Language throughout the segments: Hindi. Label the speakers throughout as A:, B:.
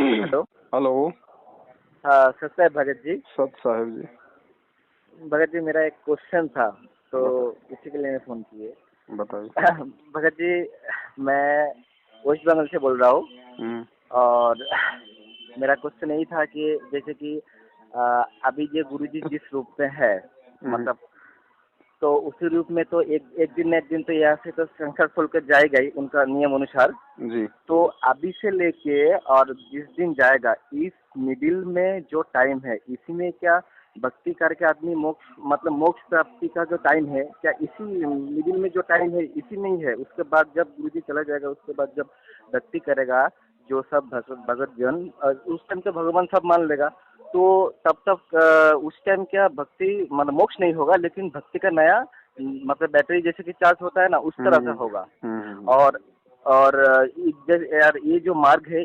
A: हेलो।
B: हेलो।
A: हाँ, सत साहब भगत जी।
B: सत साहब जी।
A: भगत जी, मेरा एक क्वेश्चन था, तो
B: बता
A: इसी के लिए मैं फ़ोन किए।
B: बताइए।
A: भगत जी, मैं वेस्ट बंगाल से बोल रहा हूँ।
B: हम्म।
A: और मेरा क्वेश्चन यही था कि जैसे कि अभी जो गुरुजी जिस रूप में है,
B: हम्म।
A: मतलब तो उसी रूप में तो एक दिन तो यहाँ से तो संसार छोड़ कर जाएगा ही उनका नियम अनुसार।
B: जी।
A: तो अभी से लेके और जिस दिन जाएगा, इस मिडिल में जो टाइम है, इसी में क्या भक्ति करके आदमी मोक्ष, मतलब मोक्ष प्राप्ति का जो टाइम है, क्या इसी मिडिल में जो टाइम है इसी में ही है? उसके बाद जब गुरु जी चला जाएगा, उसके बाद जब भक्ति करेगा जो सब भगत जन, उस टाइम तो भगवान सब मान लेगा। तो तब तक उस टाइम क्या भक्ति मतलब मोक्ष नहीं होगा, लेकिन भक्ति का नया मतलब बैटरी जैसे कि चार्ज होता है ना, उस तरह से
B: हम्म।
A: होगा।
B: हम्म।
A: और यार ये जो मार्ग है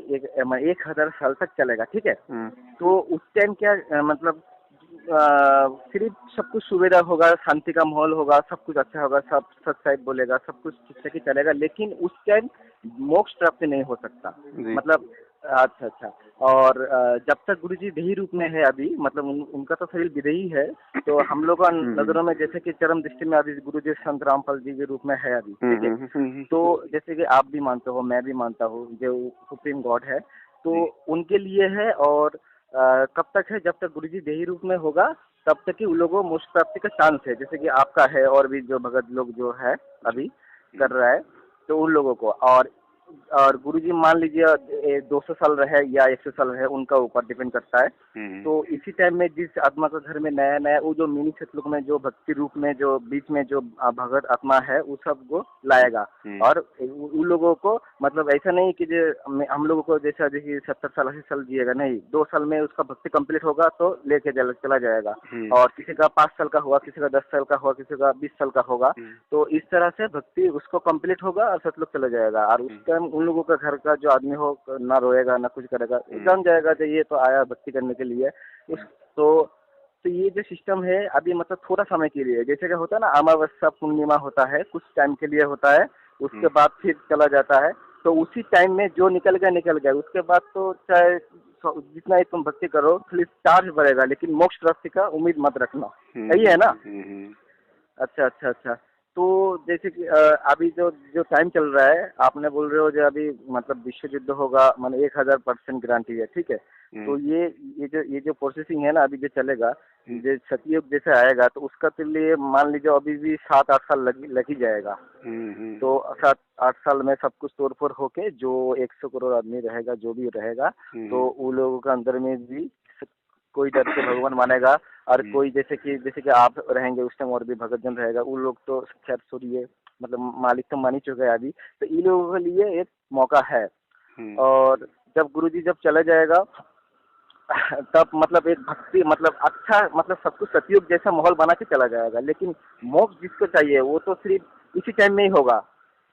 A: 1000 साल तक चलेगा, ठीक है?
B: हम्म।
A: तो उस टाइम क्या मतलब सिर्फ सब कुछ सुविधा होगा, शांति का माहौल होगा, सब कुछ अच्छा होगा, सब सच साइड बोलेगा, सब कुछ ठीक ठाक ही चलेगा, लेकिन उस टाइम मोक्ष प्राप्ति नहीं हो सकता।
B: जी।
A: मतलब अच्छा अच्छा। और जब तक गुरुजी देही रूप में है अभी, मतलब उनका तो शरीर विदेही है। तो हम लोग का
B: हम्म।
A: नजरों में जैसे कि चरम दृष्टि में अभी गुरुजी संत रामपाल जी के रूप में है अभी, ठीक है?
B: हम्म।
A: तो जैसे कि आप भी मानते हो, मैं भी मानता हूँ, जो सुप्रीम गॉड है, तो
B: जी।
A: उनके लिए है। और कब तक है? जब तक गुरुजी देही रूप में होगा, तब तक ही उन लोगों को मोक्ष प्राप्ति का चांस है, जैसे कि आपका है और भी जो भगत लोग जो है अभी कर रहा है, तो उन लोगों को। और गुरुजी मान लीजिए 200 साल रहे या 100 साल रहे, उनका ऊपर डिपेंड करता है। तो इसी टाइम में जिस आत्मा का घर में नया नया वो जो मिनी सतलुक में जो भक्ति रूप में जो बीच में जो भगत आत्मा है, वो सब को लाएगा। और उन लोगों को मतलब ऐसा नहीं कि जो हम लोगों को जैसा देखिए 70 साल 80 साल जिएगा, नहीं, 2 साल में उसका भक्ति कंप्लीट होगा तो लेके चला जाएगा। और किसी का 5 साल का हुआ, किसी का 10 साल का हुआ, किसी का 20 साल का होगा। तो इस तरह से भक्ति उसको कंप्लीट होगा और सतलुक चला जाएगा। और उस टाइम उन लोगों का घर का जो आदमी हो, ना रोएगा ना कुछ करेगा, जान जाएगा कि ये तो आया भक्ति करने के लिए। उस तो ये जो सिस्टम है अभी मतलब थोड़ा समय के लिए, जैसे कि होता है ना, अमावस्या पूर्णिमा होता है, कुछ टाइम के लिए होता है, उसके बाद फिर चला जाता है। तो उसी टाइम में जो निकल गया, उसके बाद तो चाहे जितना ही तुम भक्ति करो, खाली चार्ज बढ़ेगा, लेकिन मोक्ष प्राप्ति का उम्मीद मत रखना। सही है ना? अच्छा अच्छा अच्छा। तो जैसे कि अभी जो जो टाइम चल रहा है, आपने बोल रहे हो जो अभी मतलब विश्व युद्ध होगा, माने 1000% गारंटी है, ठीक है? तो ये जो प्रोसेसिंग है ना, अभी जो चलेगा, जो सतयुग जैसे आएगा, तो उसका तो लिए मान लीजिए अभी भी 7-8 साल लग ही जाएगा। तो 7-8 साल में सब कुछ तोड़ फोड़ होके जो 100 करोड़ आदमी रहेगा, जो भी रहेगा, तो उन लोगों के अंदर में भी कोई डर के भगवान मानेगा। और कोई जैसे कि आप रहेंगे उस टाइम, और भी भगत जन रहेगा, उन लोग तो खैर छोड़िए, मतलब मालिक तो मान ही चुके हैं अभी। तो इन लोगों के लिए एक मौका है। और जब गुरुजी जब चला जाएगा, तब मतलब एक भक्ति मतलब अच्छा, मतलब सब कुछ सतयुग जैसा माहौल बना के चला जाएगा। लेकिन मोक्ष जिसको चाहिए वो तो सिर्फ इसी टाइम में ही होगा,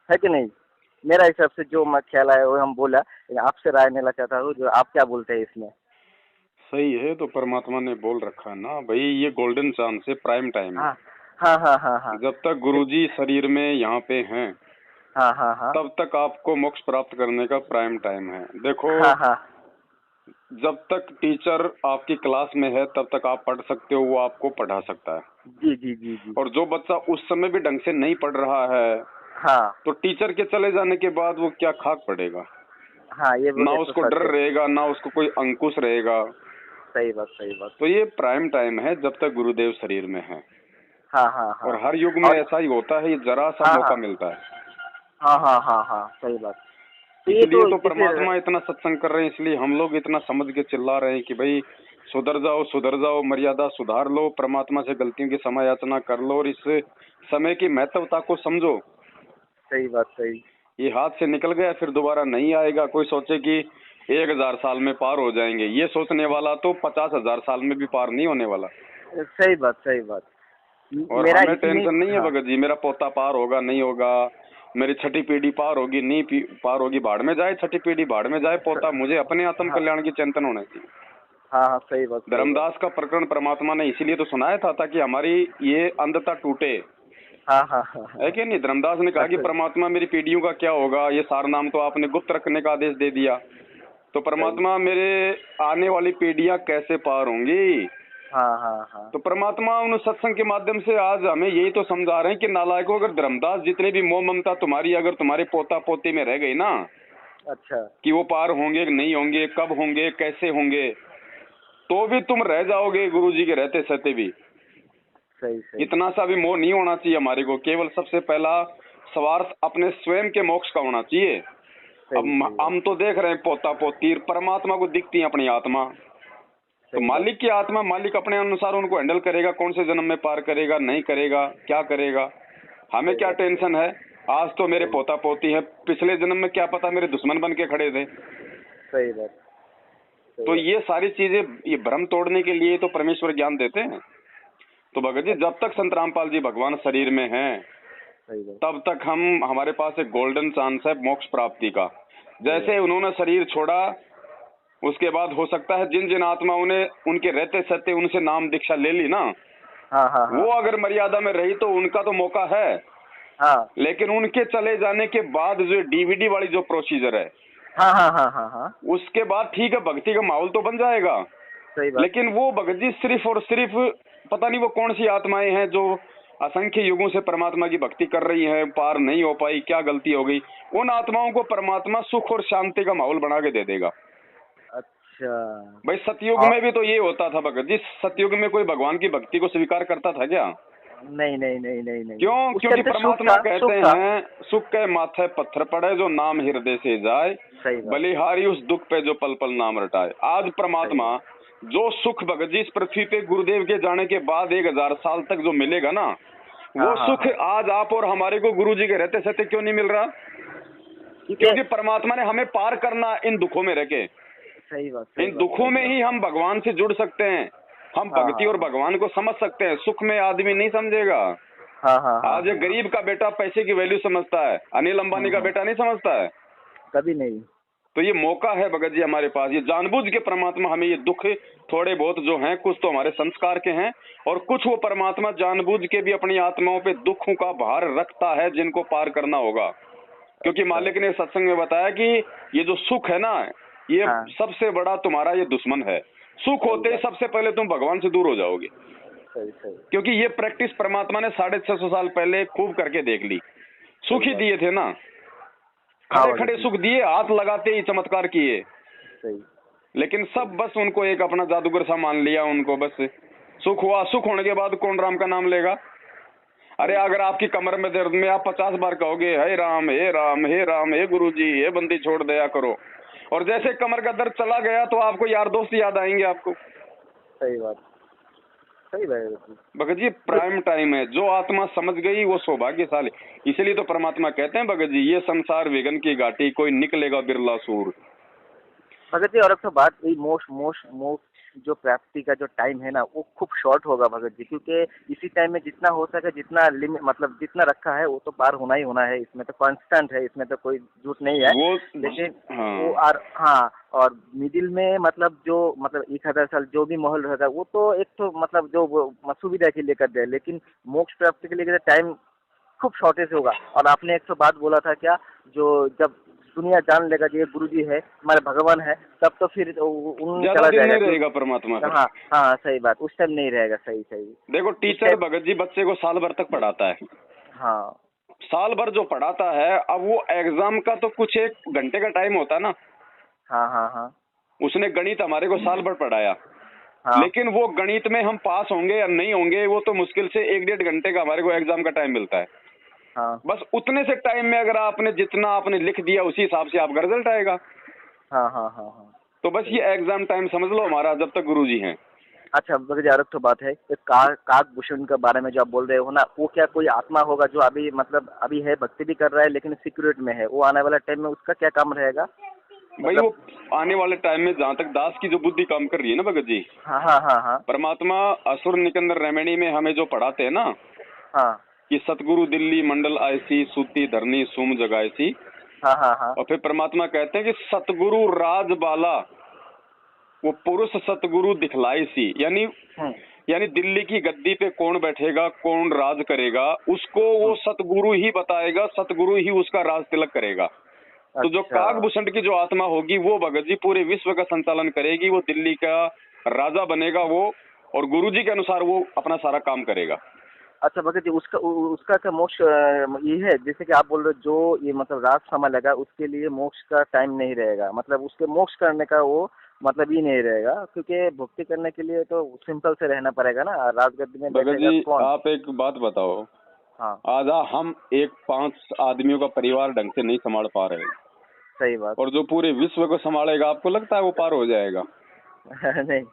A: है कि नहीं? मेरा हिसाब से जो मैं ख्याल आया वो हम बोला, आपसे राय लेना चाहता हूँ, जो आप क्या बोलते हैं इसमें?
B: सही है, तो परमात्मा ने बोल रखा है ना भाई, ये गोल्डन चांस है, प्राइम टाइम है।
A: हाँ हाँ हाँ हाँ हाँ।
B: जब तक गुरुजी शरीर में यहाँ पे हैं,
A: हाँ हाँ हाँ
B: तब तक आपको मोक्ष प्राप्त करने का प्राइम टाइम है। देखो,
A: हाँ हाँ।
B: जब तक टीचर आपकी क्लास में है तब तक आप पढ़ सकते हो, वो आपको पढ़ा सकता है।
A: जी जी जी जी।
B: और जो बच्चा उस समय भी ढंग से नहीं पढ़ रहा है,
A: हाँ
B: तो टीचर के चले जाने के बाद वो क्या खाक पड़ेगा?
A: हाँ, ये
B: ना
A: तो
B: उसको
A: सच
B: डर
A: है।
B: रहेगा, ना उसको कोई अंकुश रहेगा।
A: सही बात, सही बात।
B: तो ये प्राइम टाइम है जब तक गुरुदेव शरीर में है।
A: हाँ हाँ हाँ
B: और
A: हाँ।
B: हर युग में
A: और
B: ऐसा ही होता है, ये जरा सा
A: हाँ
B: मौका
A: हाँ
B: मिलता है।
A: हाँ हाँ हाँ हाँ, सही बात। तो ये
B: इसलिए
A: तो
B: तो
A: जैसे
B: परमात्मा इतना सत्संग कर रहे हैं, इसलिए हम लोग इतना समझ के चिल्ला रहे हैं कि भाई सुधर जाओ, मर्यादा सुधार लो, परमात्मा से गलतियों की क्षमा याचना कर लो, और इस समय की महत्वता को समझो।
A: सही बात, सही।
B: ये हाथ से निकल गया, फिर दोबारा नहीं आएगा। कोई सोचे कि 1000 साल में पार हो जाएंगे, ये सोचने वाला तो 50,000 साल में भी पार नहीं होने वाला।
A: सही बात, सही बात।
B: और
A: मेरा
B: हमें
A: इसी में
B: टेंशन नहीं है
A: हाँ
B: भगत जी, मेरा पोता पार होगा नहीं होगा, मेरी छठी पीढ़ी पार होगी नहीं पार होगी, भाड़ में जाए छठी पीढ़ी, भाड़ में जाए पोता, मुझे अपने आत्म
A: हाँ
B: कल्याण की चिंतन होना चाहिए।
A: हाँ हाँ, सही बात, सही बात।
B: धर्मदास का प्रकरण परमात्मा ने इसीलिए तो सुनाया था ताकि हमारी ये अंधता टूटे,
A: हाँ हाँ हाँ
B: है
A: हाँ।
B: कि नहीं? धर्मदास ने कहा कि
A: अच्छा।
B: परमात्मा मेरी पीढ़ियों का क्या होगा, ये सार नाम तो आपने गुप्त रखने का आदेश दे दिया। तो परमात्मा मेरे आने वाली पीढ़ियां कैसे पार होंगी।
A: हाँ हाँ हाँ।
B: तो परमात्मा उन सत्संग के माध्यम से आज हमें यही तो समझा रहे हैं कि नालायकों, अगर धर्मदास जितने भी मोह ममता तुम्हारी अगर तुम्हारे पोता पोती में रह गई ना,
A: अच्छा।
B: कि वो पार होंगे नहीं होंगे, कब होंगे, कैसे होंगे, तो भी तुम रह जाओगे गुरुजी के रहते सहते भी।
A: सही सही।
B: इतना सा भी मोह नहीं होना चाहिए हमारे को। केवल सबसे पहला स्वार्थ अपने स्वयं के मोक्ष का होना चाहिए। अब हम तो देख रहे हैं पोता पोती, परमात्मा को दिखती है अपनी आत्मा। तो मालिक की आत्मा, मालिक अपने अनुसार उनको हैंडल करेगा, कौन से जन्म में पार करेगा, नहीं करेगा, क्या करेगा, हमें क्या टेंशन है। आज तो मेरे पोता पोती है, पिछले जन्म में क्या पता मेरे दुश्मन बन के खड़े थे।
A: सही बात।
B: तो ये सारी चीजें, ये भ्रम तोड़ने के लिए तो परमेश्वर ज्ञान देते हैं। तो भगत जी, जब तक संत रामपाल जी भगवान शरीर में हैं, तब तक हमारे पास एक गोल्डन चांस है मोक्ष प्राप्ति का। जैसे उन्होंने शरीर छोड़ा, उसके बाद हो सकता है जिन जिन आत्माओं ने उनके रहते सहते उनसे नाम दीक्षा ले ली ना,
A: हाँ हाँ हाँ।
B: वो अगर मर्यादा में रही तो उनका तो मौका है।
A: हाँ।
B: लेकिन उनके चले जाने के बाद जो डीवीडी वाली जो प्रोसीजर है,
A: हाँ हाँ हाँ हाँ हाँ,
B: उसके बाद ठीक है, भक्ति का माहौल तो बन जाएगा।
A: सही बात।
B: लेकिन वो भगत जी सिर्फ और सिर्फ पता नहीं वो कौन सी आत्माएं हैं जो असंख्य युगों से परमात्मा की भक्ति कर रही हैं, पार नहीं हो पाई, क्या गलती हो गई, उन आत्माओं को परमात्मा सुख और शांति का माहौल बना के दे देगा।
A: अच्छा
B: भाई, सतयुग में भी तो ये होता था भगत जी। सतयुग में कोई भगवान की भक्ति को स्वीकार करता था क्या?
A: नहीं नहीं नहीं नहीं नहीं।
B: क्यों? क्योंकि परमात्मा कहते हैं, सुख के माथे पत्थर पड़े जो नाम हृदय से जाए, बलिहारी उस दुख पे जो पल पल नाम रटाए। आज परमात्मा जो सुख भगत जी इस पृथ्वी पे गुरुदेव के जाने के बाद 1000 साल तक जो मिलेगा ना, वो सुख आज आप और हमारे को गुरु जी के रहते सहते क्यों नहीं मिल रहा? क्योंकि परमात्मा ने हमें पार करना इन दुखों में रह के।
A: सही बात।
B: इन दुखों में ही हम भगवान से जुड़ सकते हैं, हम भक्ति और भगवान को समझ सकते हैं। सुख में आदमी नहीं समझेगा। आज एक गरीब का बेटा पैसे की वैल्यू समझता है, अनिल अंबानी का बेटा नहीं समझता है,
A: कभी नहीं।
B: तो ये मौका है भगत जी हमारे पास। ये जानबूझ के परमात्मा हमें ये दुख थोड़े बहुत जो हैं, कुछ तो हमारे संस्कार के हैं और कुछ वो परमात्मा जानबूझ के भी अपनी आत्माओं पे दुखों का भार रखता है जिनको पार करना होगा। क्योंकि मालिक ने सत्संग में बताया कि ये जो सुख है ना, ये सबसे बड़ा तुम्हारा ये दुश्मन है। सुख होते ही सबसे पहले तुम भगवान से दूर हो जाओगे। क्योंकि ये प्रैक्टिस परमात्मा ने 650 साल पहले खूब करके देख ली। सुख ही दिए थे ना, खड़े खड़े सुख दिए, हाथ लगाते ही चमत्कार किए। लेकिन सब बस उनको एक अपना जादूगर सा मान लिया। उनको बस सुख हुआ, सुख होने के बाद कौन राम का नाम लेगा? अरे अगर आपकी कमर में दर्द में आप 50 बार कहोगे हे राम हे राम हे राम हे गुरुजी हे बंदी छोड़ दया करो, और जैसे कमर का दर्द चला गया तो आपको यार दोस्त याद आएंगे आपको।
A: सही बात, सही बात
B: भगत जी। प्राइम टाइम है, जो आत्मा समझ गई वो सौभाग्यशाली। इसलिए तो परमात्मा कहते हैं भगत जी, ये संसार विघन की घाटी, कोई निकलेगा बिरला सूर।
A: भगत जी और एक तो बात, मोक्ष जो प्राप्ति का जो टाइम है ना, वो खूब शॉर्ट होगा भगत जी, क्योंकि इसी टाइम में जितना हो सके, जितना लिमिट मतलब जितना रखा है वो तो पार होना ही होना है। इसमें तो कांस्टेंट है, इसमें तो कोई झूठ नहीं है। लेकिन वो और मिडिल में मतलब जो मतलब 1000 साल जो भी माहौल रहेगा वो तो एक तो मतलब जो सुविधा के लिए कर दे, लेकिन मोक्ष प्राप्ति के लिए टाइम खूब शॉर्टेज होगा। और आपने एक तो बात बोला था क्या, जो जब दुनिया जान लेगा कि ये गुरुजी है, हमारे भगवान है, तब तो फिर चला जाएगा, नहीं
B: रहेगा परमात्मा।
A: हाँ सही बात, उस टाइम नहीं रहेगा। सही सही।
B: देखो टीचर भगत जी बच्चे को साल भर तक पढ़ाता है।
A: हाँ,
B: साल भर जो पढ़ाता है, अब वो एग्जाम का तो कुछ 1 घंटे का टाइम होता है ना।
A: हाँ।
B: उसने गणित हमारे को साल भर पढ़ाया। लेकिन वो गणित में हम पास होंगे या नहीं होंगे, वो तो मुश्किल से 1-1.5 घंटे का हमारे को एग्जाम का टाइम मिलता है। बस उतने से टाइम में अगर आपने जितना आपने लिख दिया उसी हिसाब से आपका रिजल्ट आएगा।
A: हाँ।
B: तो बस ये एग्जाम टाइम समझ लो हमारा, जब तक गुरुजी हैं।
A: अच्छा भगत, तो बात है काकभूषण के बारे में जो आप बोल रहे हो ना, वो क्या कोई आत्मा होगा जो अभी मतलब अभी है, भक्ति भी कर रहा है लेकिन सिक्योरिटी में है, वो आने वाला टाइम में उसका क्या काम रहेगा?
B: भाई वो आने वाले टाइम में जहाँ तक दास की जो बुद्धि काम कर रही है ना भगत जी,
A: हाँ,
B: परमात्मा असुर निकंदर रेमेडी में हमें जो पढ़ाते हैं ना, कि सतगुरु दिल्ली मंडल आयसी सूती धरनी सुम जगायसी।
A: हाँ।
B: और फिर परमात्मा कहते हैं कि सतगुरु राजबाला वो पुरुष सतगुरु दिखलाई सी, यानी दिल्ली की गद्दी पे कौन बैठेगा, कौन राज करेगा, उसको वो सतगुरु ही बताएगा, सतगुरु ही उसका राज तिलक करेगा। तो जो
A: अच्छा।
B: काकभूषण की जो आत्मा होगी वो भगत जी पूरे विश्व का संचालन करेगी, वो दिल्ली का राजा बनेगा वो, और गुरुजी के अनुसार वो अपना सारा काम करेगा।
A: अच्छा भगत जी, उसका क्या मोक्ष ये है, जैसे कि आप बोल रहे हो जो ये मतलब रात समय लगा उसके लिए मोक्ष का टाइम नहीं रहेगा, मतलब उसके मोक्ष करने का वो मतलब ही नहीं रहेगा, क्योंकि भक्ति करने के लिए तो सिंपल से रहना पड़ेगा ना, राजगद्दी में
B: भगत
A: बैठेगा
B: जी
A: कौन।
B: आप एक बात बताओ,
A: हाँ
B: आज हम एक 5 आदमियों का परिवार ढंग से नहीं संभाल पा रहे,
A: सही बात।
B: और जो पूरे विश्व को संभालेगा आपको लगता है वो पार हो जाएगा?
A: नहीं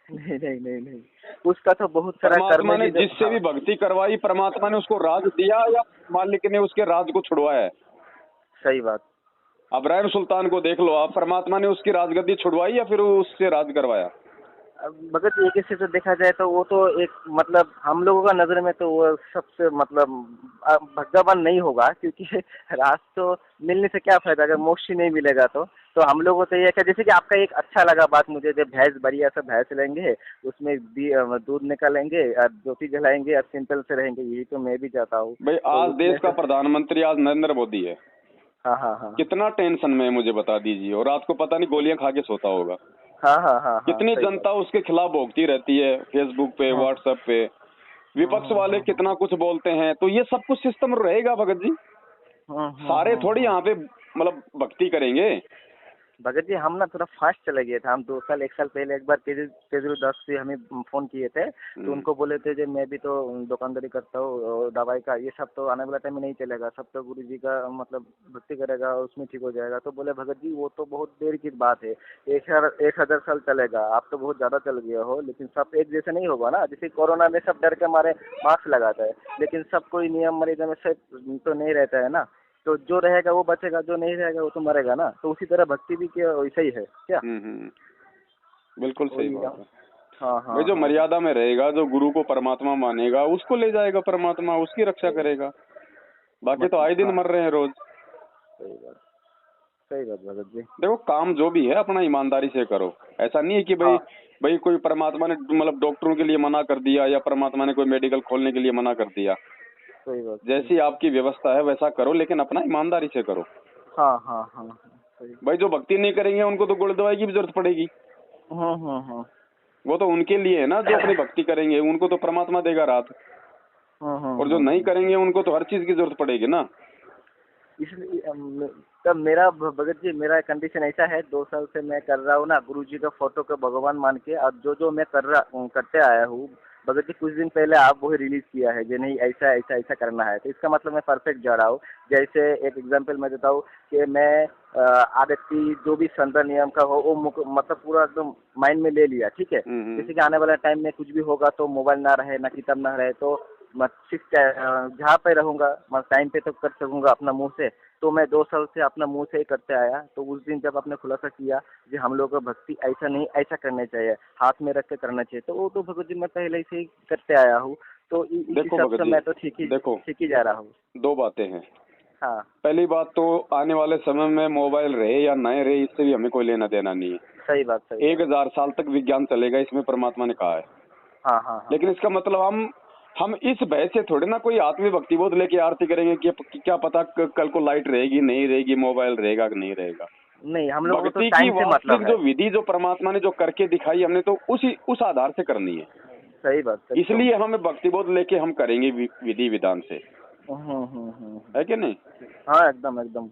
A: नहीं नहीं नहीं नहीं, उसका तो बहुत सारा
B: परमात्मा
A: कर्म
B: ने
A: भी
B: जिससे भी भक्ति करवाई, परमात्मा ने उसको राज दिया या मालिक ने उसके राज को छुड़वाया है?
A: सही बात।
B: इब्राहिम सुल्तान को देख लो आप, परमात्मा ने उसकी राजगद्दी छुड़वाई या फिर उससे राज करवाया?
A: अब भगत जी एक हिस्से से देखा जाए तो वो तो एक मतलब हम लोगों का नजर में तो वो सबसे मतलब भगवान नहीं होगा, क्योंकि राज तो मिलने से क्या फायदा अगर मोक्ष ही नहीं मिलेगा तो हम लोगों को तो ये क्या, जैसे कि आपका एक अच्छा लगा बात मुझे, जब भैंस बढ़िया सा भैंस लेंगे उसमें दूध निकालेंगे और ज्योति जलाएंगे और सिंपल से रहेंगे, यही तो मैं भी चाहता हूँ।
B: भाई
A: तो
B: आज
A: उसमें
B: देश का प्रधानमंत्री आज नरेंद्र मोदी है,
A: हाँ हाँ हाँ
B: कितना टेंशन में है मुझे बता दीजिए, और रात को पता नहीं गोलियां खा के सोता होगा।
A: हाँ हाँ हाँ हाँ
B: कितनी
A: सही
B: जनता उसके खिलाफ भोगती रहती है, फेसबुक पे,
A: बात।
B: व्हाट्सएप पे, विपक्ष वाले कितना कुछ बोलते हैं, तो ये सब कुछ सिस्टम रहेगा भगत जी। सारे थोड़ी यहाँ पे मतलब भक्ति करेंगे।
A: भगत जी हम ना थोड़ा फास्ट चले गए थे, हम 2 साल 1 साल पहले एक बार तेजू दास से हमें फोन किए थे, तो उनको बोले थे जो मैं भी तो दुकानदारी करता हूँ और दवाई का ये सब तो आने वाला टाइम में नहीं चलेगा, सब तो गुरु जी का मतलब भक्ति करेगा और उसमें ठीक हो जाएगा। तो बोले भगत जी वो तो बहुत देर की बात है, 1000 साल चलेगा, आप तो बहुत ज़्यादा चल गए हो, लेकिन सब एक जैसे नहीं होगा ना, जैसे कोरोना में सब डर के मारे मास्क लगाता है, लेकिन सब कोई नियम मर्यादा में से तो नहीं रहता है ना, तो जो रहेगा वो बचेगा, जो नहीं रहेगा वो तो मरेगा ना, तो उसी तरह भक्ति भी क्या वैसा ही है क्या।
B: बिल्कुल सही
A: वही
B: बात है।
A: हाँ हाँ
B: भाई जो
A: हाँ
B: मर्यादा में रहेगा, जो गुरु को परमात्मा मानेगा, उसको ले जाएगा परमात्मा, उसकी रक्षा करेगा। बाकी तो आए दिन
A: हाँ
B: मर रहे हैं रोज।
A: सही बात, सही बात भगत जी।
B: देखो काम जो भी है अपना ईमानदारी से करो, ऐसा नहीं है कि भाई
A: हाँ
B: भाई कोई परमात्मा ने मतलब डॉक्टरों के लिए मना कर दिया या परमात्मा ने कोई मेडिकल खोलने के लिए मना कर दिया।
A: सही बात।
B: जैसी आपकी व्यवस्था है वैसा करो, लेकिन अपना ईमानदारी से करो।
A: हाँ हाँ हाँ हाँ सही।
B: भाई जो भक्ति नहीं करेंगे उनको तो गुड़ दवाई की भी जरूरत पड़ेगी,
A: हाँ
B: वो तो उनके लिए है ना। जो अपनी भक्ति करेंगे उनको तो परमात्मा देगा राहत, और जो नहीं करेंगे उनको तो हर चीज की जरूरत पड़ेगी ना।
A: इसलिए तब मेरा भगत जी मेरा कंडीशन ऐसा है, 2 साल से मैं कर रहा हूँ ना गुरु जी का फोटो को भगवान मान के, और जो मैं करते आया हूँ भगत जी, कुछ दिन पहले आप वही रिलीज किया है जो नहीं ऐसा ऐसा ऐसा करना है, तो इसका मतलब मैं परफेक्ट जा रहा हूँ। जैसे एक एग्जांपल मैं देता हूँ कि मैं आदत की जो भी संतर नियम का हो वो मतलब पूरा एकदम माइंड में ले लिया, ठीक है। जैसे कि आने वाला टाइम में कुछ भी होगा तो मोबाइल ना रहे ना किताब ना रहे, तो मैं सिर्फ जहाँ पे रहूँगा मैं टाइम पे तो कर सकूँगा अपना मुंह से, तो मैं 2 साल से अपना मुंह से ही करते आया। तो उस दिन जब आपने खुलासा किया कि हम लोग का भक्ति ऐसा नहीं ऐसा करना चाहिए, हाथ में रख के करना चाहिए, तो वो तो भगत जी मैं पहले से ही करते आया हूँ, तो इस
B: देखो
A: हिसाब
B: भगत
A: से
B: जी,
A: मैं तो ठीक ही जा रहा हूँ।
B: 2 बातें हैं।
A: हाँ
B: पहली बात तो आने वाले समय में मोबाइल रहे या नहीं रहे इससे भी हमें कोई लेना देना नहीं है।
A: सही बात, सही
B: 1000 साल तक विज्ञान चलेगा, इसमें परमात्मा ने कहा है।
A: हाँ हाँ हाँ
B: लेकिन इसका मतलब हम इस भय से थोड़े ना कोई आत्मी भक्ति बोध लेके आरती करेंगे कि क्या पता कल को लाइट रहेगी नहीं रहेगी, मोबाइल रहेगा कि नहीं रहेगा।
A: नहीं, हम लोगों को तो
B: भक्ति की
A: टाइम से
B: वास्तविक
A: मतलब
B: जो
A: है।
B: विधि जो परमात्मा ने जो करके दिखाई हमने तो उस आधार से करनी है।
A: सही बात, सही
B: इसलिए हमें भक्ति बोध लेके हम करेंगे विधि विधान से, है कि नहीं।
A: हाँ एकदम एकदम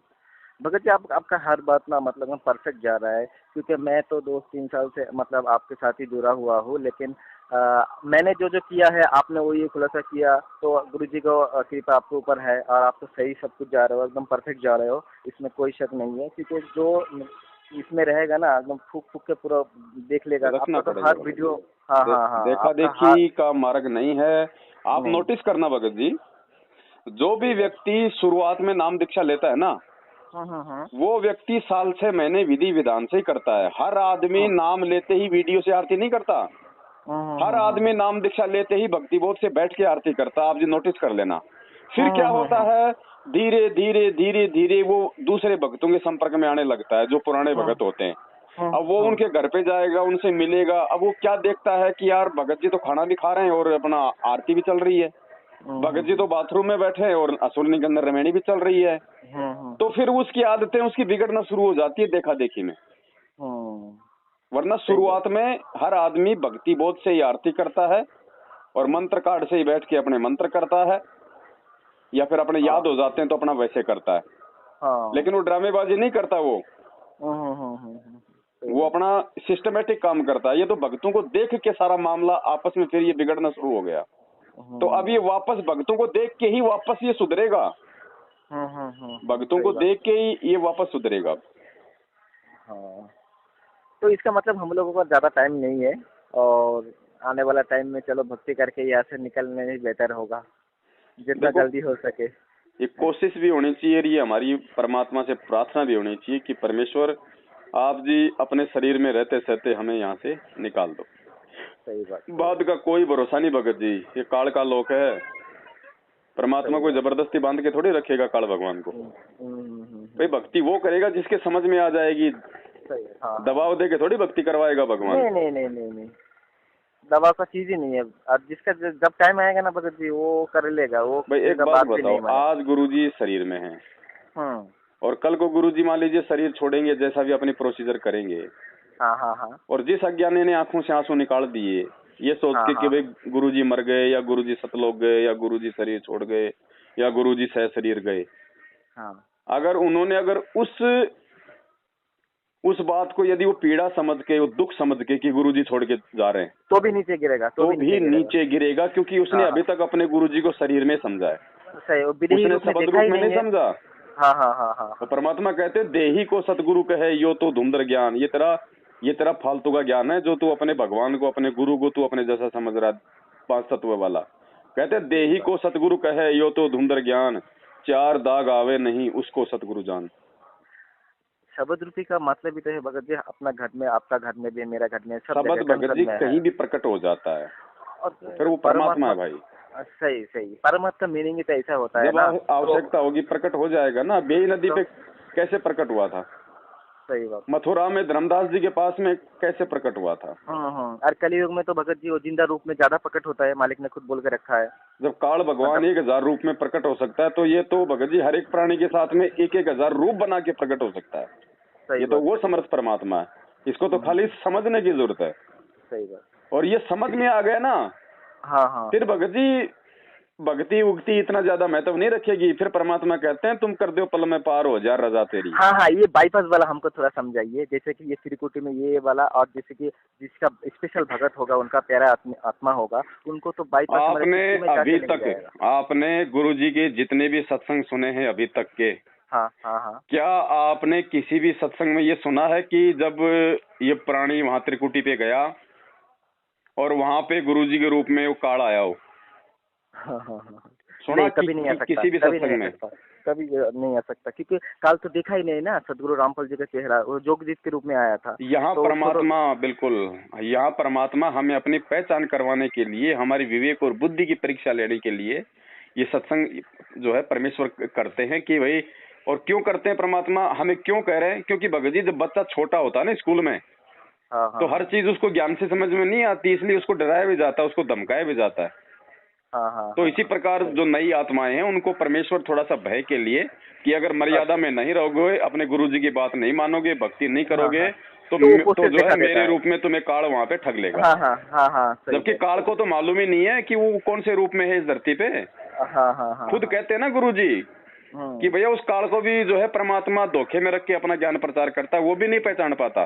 A: भगत जी, आपका हर बात ना मतलब में परफेक्ट जा रहा है, क्योंकि मैं तो 2-3 साल से मतलब आपके साथ ही जुड़ा हुआ हूँ, लेकिन मैंने जो जो किया है आपने वो ये खुलासा किया, तो गुरु जी को कृपा आपके ऊपर है और आप तो सही सब कुछ जा रहे हो, एकदम परफेक्ट जा रहे हो, इसमें कोई शक नहीं है। क्योंकि जो इसमें रहेगा ना एकदम फूक फूक के पूरा देख लेगा
B: रखना
A: आपका तो
B: पड़ेगा
A: हर
B: भगत
A: वीडियो।
B: जी।
A: हाँ हाँ हाँ
B: देखा
A: आपका
B: देखी का मार्ग नहीं है। आप
A: नहीं।
B: नोटिस करना भगत जी, जो भी व्यक्ति शुरुआत में नाम दीक्षा लेता है ना, वो व्यक्ति साल 6 महीने विधि विधान से ही करता है। हर आदमी नाम लेते ही वीडियो से आरती नहीं करता, हर आदमी नाम दीक्षा लेते ही भक्ति बोध से बैठ के आरती करता। आप जी नोटिस कर लेना। फिर क्या होता है, धीरे धीरे धीरे धीरे वो दूसरे भक्तों के संपर्क में आने लगता है, जो पुराने भगत होते हैं। अब वो उनके घर पे जाएगा, उनसे मिलेगा। अब वो क्या देखता है कि यार भगत जी तो खाना भी खा रहे हैं और अपना आरती भी चल रही है, भगत जी तो बाथरूम में बैठे हैं और असुर निकंदन रमैनी भी चल रही है। तो फिर उसकी आदतें उसकी बिगड़ना शुरू हो जाती है देखा देखी में। वरना शुरुआत में हर आदमी भक्ति बोध से ही आरती करता है और मंत्र कार्ड से ही बैठ के अपने मंत्र करता है, या फिर अपने याद हो जाते हैं तो अपना वैसे करता है। लेकिन वो ड्रामेबाजी नहीं करता, वो अपना सिस्टमेटिक काम करता है। ये तो भक्तों को देख के सारा मामला आपस में फिर ये बिगड़ना शुरू हो गया। तो अब ये वापस भक्तों को देख के ही वापस ये सुधरेगा, भक्तों को देख के ही ये वापस सुधरेगा।
A: तो इसका मतलब हम लोगों का ज्यादा टाइम नहीं है और आने वाला टाइम में चलो भक्ति करके यहाँ से निकलने ही बेहतर होगा, जितना जल्दी हो सके।
B: ये कोशिश भी होनी चाहिए, ये हमारी परमात्मा से प्रार्थना भी होनी चाहिए कि परमेश्वर आप जी अपने शरीर में रहते सहते हमें यहाँ से निकाल दो।
A: सही बात।
B: बाद का कोई भरोसा नहीं भगत जी, ये काल का लोक है। परमात्मा को जबरदस्ती बांध के थोड़ी रखेगा काल भगवान को। भाई भक्ति वो करेगा जिसके समझ में आ जाएगी। दबाव दे के थोड़ी भक्ति करवाएगा भगवान।
A: नहीं, दबाव का चीज ही नहीं है। अब जिसका जब टाइम आएगा ना भगत जी वो कर लेगा। वो
B: भाई एक बात बताओ, आज गुरुजी शरीर में है और कल को गुरुजी मान लीजिए शरीर छोड़ेंगे, जैसा भी अपनी प्रोसीजर करेंगे। और जिस अज्ञानी ने आंखों से आंसू निकाल दिए ये सोच के कि भाई गुरुजी मर गए या गुरुजी सतलोक गए या गुरुजी शरीर छोड़ गए या गुरुजी सह शरीर गए, अगर उन्होंने उस बात को यदि वो पीड़ा समझ के, वो दुख समझ के कि गुरुजी छोड़ के जा रहे हैं, तो भी नीचे गिरेगा। तो भी नीचे गिरेगा क्योंकि उसने अभी तक अपने गुरुजी को शरीर में समझा है, उसने शब्द रूप में नहीं समझा। तो परमात्मा कहते हैं देही को सतगुरु कहे यो तो धुंधर ज्ञान। ये तेरा फालतू का ज्ञान है जो तू अपने भगवान को, अपने गुरु को तू अपने जैसा समझ रहा है, पांच तत्व वाला। कहते देही को सतगुरु कहे यो तो धुंधर ज्ञान, चार दाग आवे नहीं उसको सतगुरु जान।
A: शब्द रूपी का मतलब भी तो है भगत जी, अपना घर में, आपका घर में भी, मेरा घर में,
B: शब्द भगत जी कहीं भी प्रकट हो जाता है और फिर वो परमात्मा है भाई।
A: सही। परमात्मा का मीनिंग तो ऐसा होता है
B: जब आवश्यकता होगी प्रकट हो जाएगा ना। बेई नदी पे कैसे प्रकट हुआ था?
A: सही बात।
B: मथुरा में धर्मदास जी के पास में कैसे प्रकट हुआ था?
A: और कलयुग में तो भगत जी वो जिंदा रूप में ज्यादा प्रकट होता है, मालिक ने खुद बोल के रखा है।
B: जब काल भगवान 1000 रूप में प्रकट हो सकता है तो ये तो भगत जी हर एक प्राणी के साथ में 1000 रूप बना के प्रकट हो सकता है। ये तो वो समर्थ परमात्मा है, इसको तो खाली समझने की जरूरत है।
A: सही बात।
B: और ये समझ में आ गया ना, फिर भगत जी भक्ति उगती इतना ज्यादा महत्व नहीं रखेगी। फिर परमात्मा कहते हैं तुम कर दो पल में पार हो 1000 रजा तेरी।
A: ये बाईपास वाला हमको थोड़ा समझाइए। जैसे कि ये त्रिकुटी में ये वाला, और जैसे कि जिसका स्पेशल भगत होगा, उनका प्यारा आत्मा होगा, उनको तो बाईपास।
B: आपने गुरुजी के जितने भी सत्संग सुने हैं अभी तक के, क्या आपने किसी भी सत्संग में ये सुना है कि जब ये प्राणी वहाँ त्रिकुटी पे गया और वहाँ पे गुरुजी के रूप में वो काल आया हो? सुना?
A: कभी नहीं आ सकता,
B: किसी भी सत्संग में
A: कभी नहीं आ सकता, क्योंकि काल तो देखा ही नहीं ना। सदगुरु रामपाल जी का चेहरा वो जोगजीत के रूप में आया था।
B: यहाँ तो परमात्मा बिल्कुल, यहाँ परमात्मा हमें अपनी पहचान करवाने के लिए, हमारी विवेक और बुद्धि की परीक्षा लेने के लिए ये सत्संग जो है परमेश्वर करते हैं कि भाई, और क्यों करते हैं परमात्मा, हमें क्यों कह रहे हैं? क्योंकि भगत जी जब बच्चा छोटा होता है ना स्कूल में, तो हर चीज उसको ज्ञान से समझ में नहीं आती, इसलिए उसको डराया भी जाता है, उसको धमकाया भी जाता है। तो इसी प्रकार जो नई आत्माएं हैं उनको परमेश्वर थोड़ा सा भय के लिए कि अगर मर्यादा में नहीं रहोगे, अपने गुरुजी की बात नहीं मानोगे, भक्ति नहीं करोगे, तो जो है मेरे रूप में तुम्हें काल वहाँ पे ठग लेगा। जबकि काल को तो मालूम ही नहीं है कि वो कौन से रूप में है इस धरती पे। खुद कहते हैं ना गुरुजी कि भैया उस काल को भी जो है परमात्मा धोखे में रख के अपना ज्ञान प्रचार करता है, वो भी नहीं पहचान पाता।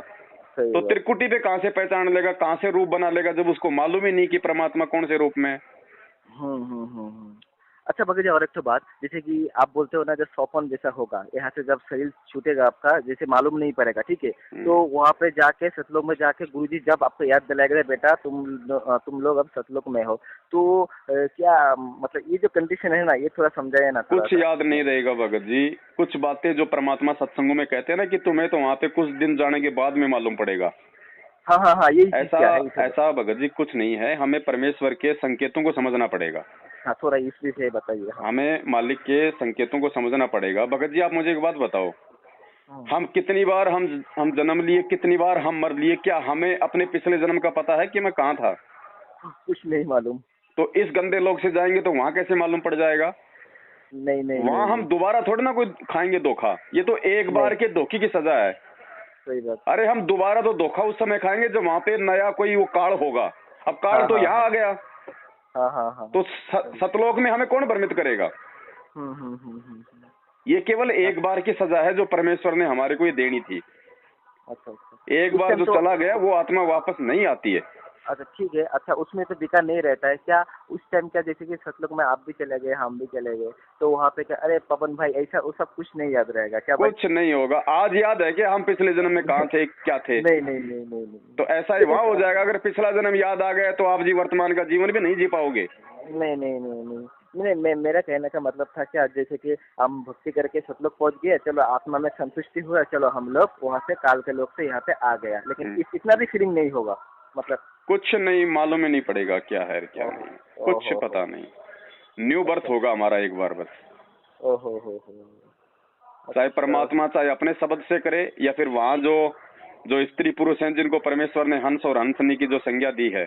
B: तो त्रिकुटी पे कहाँ से पहचान लेगा, कहाँ से रूप बना लेगा, जब उसको मालूम ही नहीं कि परमात्मा कौन से रूप में।
A: अच्छा भगत जी, और एक तो बात, जैसे कि आप बोलते हो ना, जब सौपन जैसा होगा, यहाँ से जब शरीर छूटेगा आपका, जैसे मालूम नहीं पड़ेगा, ठीक है, तो वहाँ पे जाके सतलोक में जाके गुरुजी जब आपको याद दिलाएगा, बेटा तुम लोग अब सतलोक में हो, तो क्या मतलब ये जो कंडीशन है ना, ये थोड़ा समझाइए ना।
B: कुछ याद नहीं रहेगा भगत जी, कुछ बातें जो परमात्मा सत्संगों में कहते हैं ना कि तुम्हें तो वहाँ पे कुछ दिन जाने के बाद में मालूम पड़ेगा।
A: ये
B: ऐसा भगत जी कुछ नहीं है, हमें परमेश्वर के संकेतों को समझना पड़ेगा।
A: थोड़ा इस विषय बताइए।
B: हमें मालिक के संकेतों को समझना पड़ेगा। भगत जी आप मुझे एक बात बताओ, हम कितनी बार हम जन्म लिए, कितनी बार हम मर लिए, क्या हमें अपने पिछले जन्म का पता है कि मैं कहाँ था?
A: कुछ नहीं मालूम।
B: तो इस गंदे लोग से जाएंगे तो वहाँ कैसे मालूम पड़ जाएगा?
A: नहीं नहीं
B: वहाँ
A: नहीं,
B: हम दोबारा थोड़ी ना कोई खाएंगे धोखा, ये तो एक बार के धोखे की सजा है।
A: सही बात।
B: अरे हम दोबारा तो धोखा उस समय खाएंगे जब वहाँ पे नया कोई वो काल होगा। अब काल
A: हाँ
B: तो
A: हाँ
B: यहाँ आ गया,
A: हाँ हाँ हाँ।
B: तो सतलोक में हमें कौन भ्रमित करेगा।
A: हम्म।
B: ये केवल एक बार की सजा है जो परमेश्वर ने हमारे को ये देनी थी।
A: अच्छा अच्छा।
B: एक
A: उस
B: बार
A: टाइम
B: जो
A: तो
B: चला गया वो आत्मा वापस नहीं आती है।
A: अच्छा ठीक है। अच्छा उसमें तो बिका नहीं रहता है क्या उस टाइम? क्या जैसे कि सतलुज में आप भी चले गए हम भी चले गए तो वहाँ पे क्या अरे पवन भाई ऐसा वो सब कुछ नहीं याद रहेगा क्या भाई?
B: कुछ नहीं होगा। आज याद है कि हम पिछले जन्म में कहाँ थे, क्या थे।
A: नहीं नहीं नहीं नहीं नहीं
B: तो ऐसा ही वहाँ हो जाएगा। अगर पिछला जन्म याद आ गया तो आप जी वर्तमान का जीवन भी नहीं जी पाओगे।
A: नहीं नहीं नहीं नहीं नहीं मेरा कहने का मतलब था क्या जैसे कि हम भक्ति करके सतलोक पहुंच गए, चलो आत्मा में संतुष्टि हुआ, चलो हम लोग वहाँ से काल के लोग से यहाँ पे आ गया, लेकिन इतना भी फीलिंग नहीं होगा मतलब?
B: कुछ नहीं, मालूम ही नहीं पड़ेगा क्या है क्या नहीं, कुछ पता नहीं। न्यू बर्थ होगा हमारा एक बार बस।
A: ओहो हो।
B: चाहे परमात्मा चाहे अपने शब्द से करे या फिर वहाँ जो स्त्री पुरुष हैं जिनको परमेश्वर ने हंस और हंसनी की जो संज्ञा दी है,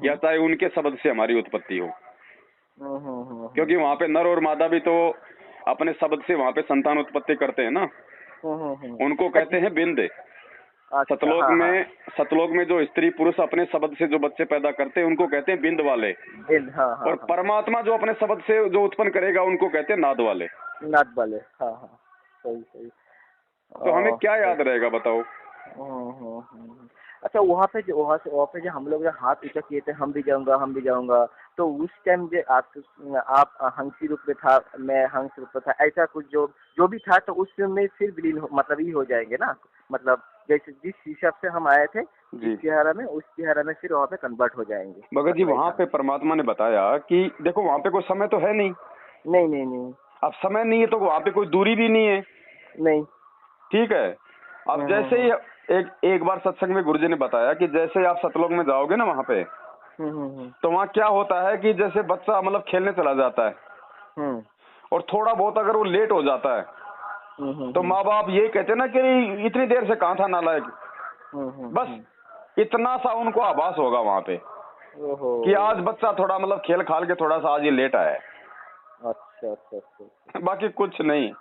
B: या चाहे उनके शब्द से हमारी उत्पत्ति हो। क्योंकि वहाँ पे नर और मादा भी तो अपने शब्द से वहाँ पे संतान उत्पत्ति करते हैं ना। उनको कहते हैं बिंद। सतलोक में जो स्त्री पुरुष अपने शब्द से जो बच्चे पैदा करते हैं उनको कहते हैं बिंद वाले। और परमात्मा जो अपने शब्द से जो उत्पन्न करेगा उनको कहते हैं नाद वाले।
A: नाद वाले, हाँ हाँ सही सही।
B: तो हमें क्या याद रहेगा बताओ?
A: अच्छा वहाँ पे जो हम लोग हाथ ऊंचा किए थे हम भी जाऊंगा, तो उस टाइम जो आप हंसी रूप में था, मैं हंस रूप में था, ऐसा कुछ जो भी था, तो उस में फिर विलीन मतलब ही हो जाएंगे ना, मतलब जैसे जिस हिसाब से हम आए थे जिस चेहरा में, उस चेहरा में फिर वहाँ पे कन्वर्ट हो जाएंगे।
B: भगत जी वहाँ पे परमात्मा ने बताया कि देखो वहाँ पे कोई समय तो है नहीं।
A: नहीं।
B: अब समय नहीं है तो वहाँ पे कोई दूरी भी नहीं है।
A: नहीं
B: ठीक है। अब जैसे ही एक बार सत्संग में गुरुजी ने बताया कि जैसे आप सतलोक में जाओगे ना वहाँ पे, तो वहाँ क्या होता है कि जैसे बच्चा मतलब खेलने चला जाता है और थोड़ा बहुत अगर वो लेट हो जाता है तो माँ बाप ये कहते हैं ना कि इतनी देर से कहाँ था नालायक। बस इतना सा उनको आभास होगा वहाँ पे कि आज बच्चा थोड़ा मतलब खेल खाल के थोड़ा सा आज ये लेट आया है।
A: अच्छा।
B: बाकी कुछ नहीं,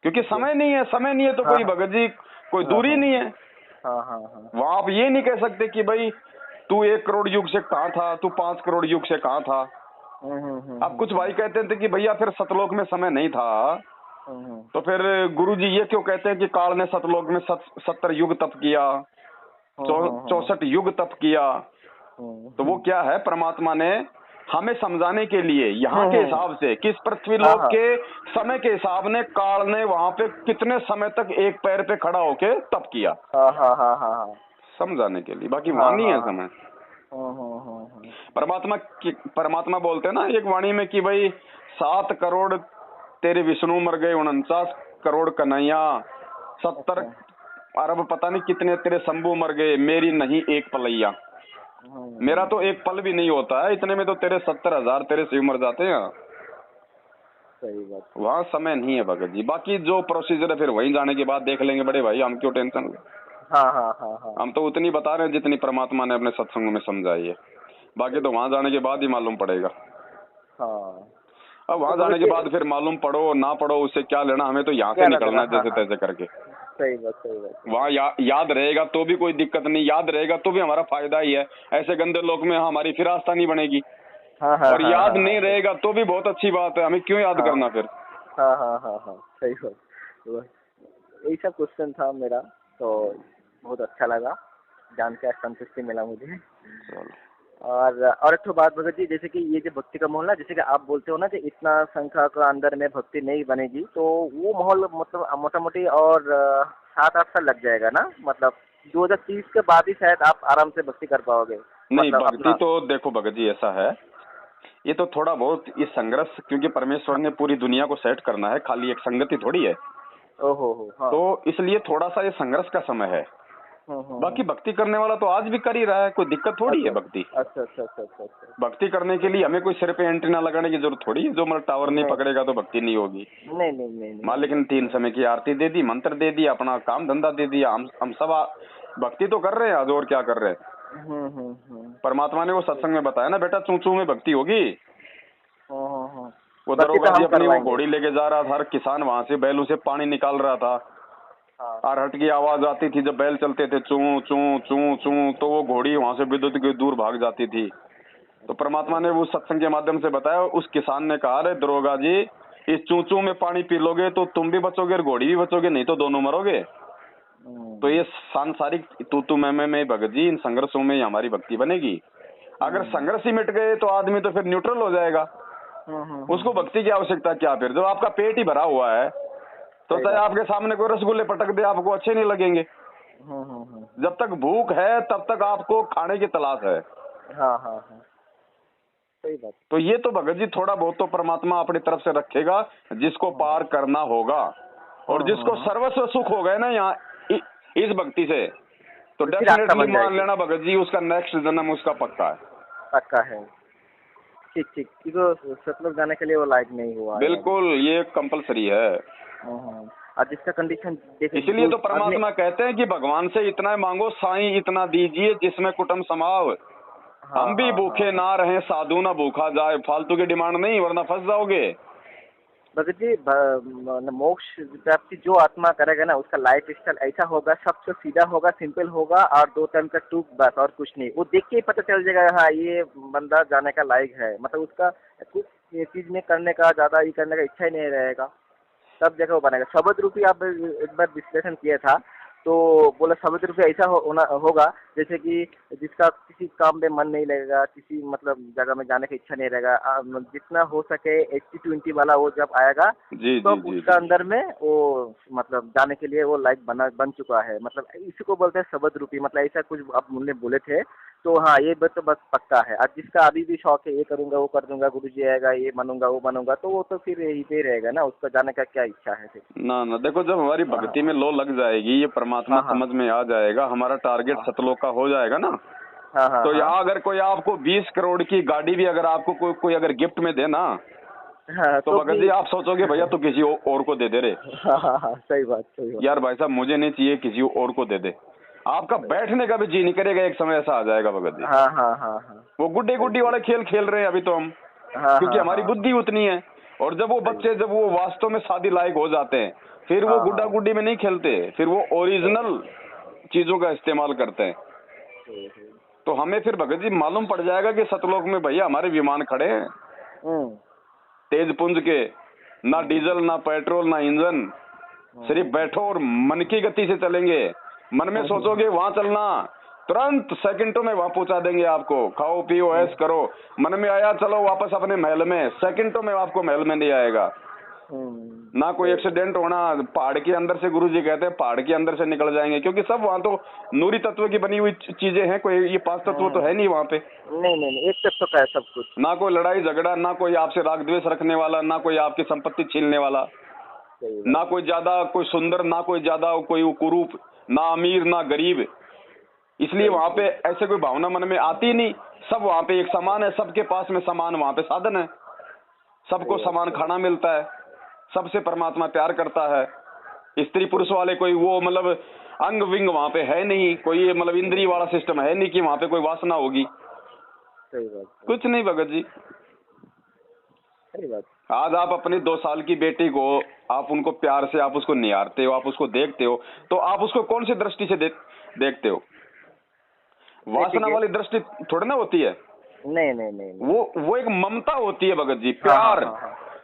B: क्योंकि समय नहीं है तो कोई भगत जी कोई दूरी नहीं है। वहाँ आप ये नहीं कह सकते कि भाई तू 1 करोड़ युग से कहाँ था, तू 5 करोड़ युग से कहाँ था। अब कुछ भाई कहते थे कि भैया फिर सतलोक में समय नहीं था, तो फिर गुरुजी ये क्यों कहते हैं कि काल ने सतलोक में 70 युग तप किया, 64 युग तप किया। तो वो क्या है, परमात्मा ने हमें समझाने के लिए यहाँ के हिसाब से किस पृथ्वी लोक के समय के हिसाब ने काल ने वहाँ पे कितने समय तक एक पैर पे खड़ा होके तप किया, समझाने के लिए। बाकी वहाँ नहीं है समय। परमात्मा बोलते हैं ना एक वाणी में कि भाई 7 करोड़ तेरे विष्णु मर गए, 49 करोड़ कन्हैया, 70 अरब पता नहीं कितने तेरे शंभू मर गए, मेरी नहीं एक पलैया। मेरा तो एक पल भी नहीं होता है, इतने में तो तेरे 70,000 तेरे शिव मर जाते हैं।
A: सही बात।
B: वहाँ समय नहीं है भगत जी। बाकी जो प्रोसीजर है फिर वहीं जाने के बाद देख लेंगे बड़े भाई, हम क्यों टेंशन। हम तो उतनी बता रहे हैं जितनी परमात्मा ने अपने सत्संग में समझाई है। बाकी तो वहाँ जाने के बाद ही मालूम पड़ेगा। अब वहाँ जाने के बाद फिर मालूम पड़ो ना पड़ो उससे क्या लेना, हमें तो यहाँ से निकलना है जैसे तैसे करके।
A: सही बात।
B: वहाँ याद रहेगा तो भी कोई दिक्कत नहीं, याद रहेगा तो भी हमारा फायदा ही है। ऐसे गंदे लोक में हमारी फिर आस्था नहीं बनेगी। और याद नहीं रहेगा तो भी बहुत अच्छी बात है, हमें क्यों याद करना फिर।
A: सही बात। यही सब क्वेश्चन था मेरा, तो बहुत अच्छा लगा जान के, संतुष्टि मिला मुझे। और एक तो बात भगत जी, जैसे कि ये जो भक्ति का माहौल ना, जैसे कि आप बोलते हो ना कि इतना संख्या का अंदर में भक्ति नहीं बनेगी, तो वो माहौल मतलब मोटा मोटी और 7-8 साल लग जाएगा ना, मतलब 2030 के बाद ही शायद आप आराम से भक्ति कर पाओगे।
B: नहीं भक्ति तो देखो भगत जी ऐसा है, ये तो थोड़ा बहुत ये संघर्ष, क्योंकि परमेश्वर ने पूरी दुनिया को सेट करना है, खाली एक संगति थोड़ी है। तो इसलिए थोड़ा सा ये संघर्ष का समय है। बाकी भक्ति करने वाला तो आज भी कर ही रहा है, कोई दिक्कत थोड़ी है भक्ति।
A: अच्छा।
B: भक्ति करने के लिए हमें कोई सिर पे एंटीना लगाने की जरूरत थोड़ी है, जो मतलब टावर नहीं पकड़ेगा तो भक्ति नहीं होगी।
A: नहीं।
B: मालिक ने 3 समय की आरती दे दी, मंत्र दे दिया, अपना काम धंधा दे दिया, हम सब भक्ति तो कर रहे हैं आज, और क्या कर रहे हैं। परमात्मा ने वो सत्संग में बताया ना बेटा, चूचू में भक्ति होगी। वो
A: बाकी तो
B: दरोगा जी
A: हम
B: अपनी वो
A: करवाएंगे।
B: घोड़ी लेके जा रहा था, हर किसान वहां से बैलों से पानी निकाल रहा था,
A: हाँ
B: अरहट की आवाज आती थी जब बैल चलते थे, चू चू चू चू, तो वो घोड़ी वहां से विद्युत की दूर भाग जाती थी। तो परमात्मा ने वो सत्संग के माध्यम से बताया, उस किसान ने कहा, अरे दरोगा जी, इस चू चू में पानी पी लोगे तो तुम भी बचोगे और घोड़ी भी बचोगे, नहीं तो दोनों मरोगे। तो ये सांसारिक तू मैं भगत जी, इन संघर्षों में ही हमारी भक्ति बनेगी। अगर संघर्ष ही मिट गए तो आदमी तो फिर न्यूट्रल हो जाएगा, उसको भक्ति की आवश्यकता क्या। फिर जब आपका पेट ही भरा हुआ है तो चाहे आपके सामने कोई रसगुल्ले पटक दे, आपको अच्छे नहीं लगेंगे। जब तक भूख है तब तक आपको खाने की तलाश है।
A: हाँ हाँ हाँ, सही बात।
B: तो ये तो भगत जी थोड़ा बहुत तो परमात्मा अपनी तरफ से रखेगा, जिसको पार करना होगा। और जिसको सर्वस्व सुख हो गए ना यहाँ इस भक्ति से, तो
A: फिर आपका
B: डेफिनेटली
A: बन
B: मान
A: जाएगी।
B: लेना भगत जी, उसका नेक्स्ट जन्म उसका पक्का है।
A: पक्का है। ठीक ठीक, क्योंकि सतलुज जाने के लिए वो लायक नहीं हुआ है।
B: बिल्कुल, ये कंपलसरी है।
A: और जिसका कंडीशन
B: इसीलिए तो परमात्मा कहते हैं कि भगवान से इतना मांगो, साईं इतना दीजिए जिसमें कुटुंब समाव। हम भी भूखे ना रहे, साधु ना भूखा जाए। फालतू की डिमांड नहीं, वरना फंस जाओगे।
A: भगत जी, मोक्ष प्राप्ति जो आत्मा करेगा ना, उसका लाइफ स्टाइल ऐसा होगा, सबसे सीधा होगा, सिंपल होगा, और 2 टाइम का टूक बस, और कुछ नहीं। वो देख के ही पता चल जाएगा, हाँ ये बंदा जाने का लायक है। मतलब उसका कुछ ये चीज में करने का, ज्यादा ये करने का इच्छा ही नहीं रहेगा, तब जगह वो बनेगा। शब्द रूपी आप एक बार विश्लेषण किया था, तो बोला शब्द रूपी ऐसा होगा जैसे कि जिसका किसी काम में मन नहीं लगेगा, किसी मतलब जगह में जाने की इच्छा नहीं रहेगा। जितना हो सके 80-20 वाला वो जब आएगा
B: जी
A: तो
B: जी
A: उसका अंदर में वो मतलब जाने के लिए वो लायक बन चुका है। मतलब इसी को बोलते हैं शब्द रूपी। मतलब ऐसा कुछ आप मुझे बोले थे, तो हाँ ये बात तो बस पक्का है। और जिसका अभी भी शौक है, ये करूंगा वो कर दूंगा, गुरुजी आएगा ये बनूंगा वो बनूंगा, तो वो तो फिर यही पे रहेगा ना, उसका जाने का क्या इच्छा है फिर।
B: ना ना, देखो जब हमारी भक्ति में लो लग जाएगी, ये परमात्मा समझ में आ जाएगा, हमारा टारगेट सतलोक का हो जाएगा ना। तो यहाँ अगर कोई आपको 20 करोड़ की गाड़ी भी अगर आपको कोई अगर गिफ्ट में दे ना, तो भगत जी आप सोचोगे भैया तो किसी और को दे दे रे।
A: सही बात
B: यार भाई साहब मुझे नहीं चाहिए, किसी और को दे दे। आपका बैठने का भी जी नहीं करेगा, एक समय ऐसा आ जाएगा भगत जी। वो गुड्डी गुड्डी वाले खेल खेल रहे हैं अभी तो हम, क्योंकि हमारी बुद्धि उतनी है। और जब वो बच्चे जब वो वास्तव में शादी लायक हो जाते हैं, फिर वो गुड्डा गुड्डी में नहीं खेलते, फिर वो ओरिजिनल चीजों का इस्तेमाल करते हैं। तो हमें फिर भगत जी मालूम पड़ जाएगा कि सतलोक में भैया हमारे विमान खड़े हैं, तेज पुंज के, ना डीजल ना पेट्रोल ना इंजन, सिर्फ बैठो और मन की गति से चलेंगे। मन में सोचोगे वहां चलना, तुरंत सेकंडों में वहां पहुंचा देंगे आपको। खाओ पियो ऐश करो, मन में आया चलो वापस अपने महल में, सेकंडों में आपको महल में नहीं आएगा। ना कोई एक्सीडेंट होना। पहाड़ के अंदर से गुरुजी कहते हैं पहाड़ के अंदर से निकल जाएंगे, क्योंकि सब वहाँ तो नूरी तत्व की बनी हुई चीजें हैं, कोई ये 5 तत्व तो है नहीं वहाँ पे।
A: नहीं, एक तत्व का है सब कुछ।
B: ना कोई लड़ाई झगड़ा, ना कोई आपसे राग द्वेष रखने वाला, ना कोई आपकी संपत्ति छीनने वाला, ना कोई ज्यादा कोई सुंदर, ना कोई ज्यादा कोई कुरूप, ना अमीर ना गरीब। इसलिए वहाँ पे ऐसे कोई भावना मन में आती ही नहीं। सब वहाँ पे एक समान है, सबके पास में समान वहाँ पे साधन है, सबको समान खाना मिलता है, सबसे परमात्मा प्यार करता है। स्त्री पुरुष वाले कोई वो मतलब अंग विंग वहाँ पे है नहीं, कोई मतलब इंद्रिय वाला सिस्टम है नहीं कि वहाँ पे कोई वासना होगी।
A: सही बात।
B: कुछ नहीं भगत जी।
A: सही बात।
B: आज आप अपनी 2 साल की बेटी को आप उनको प्यार से आप उसको निहारते हो, आप उसको देखते हो, तो आप उसको कौन सी दृष्टि से देखते हो? वासना वाली दृष्टि थोड़ी ना होती है।
A: नहीं।
B: वो एक ममता होती है भगत जी, प्यार।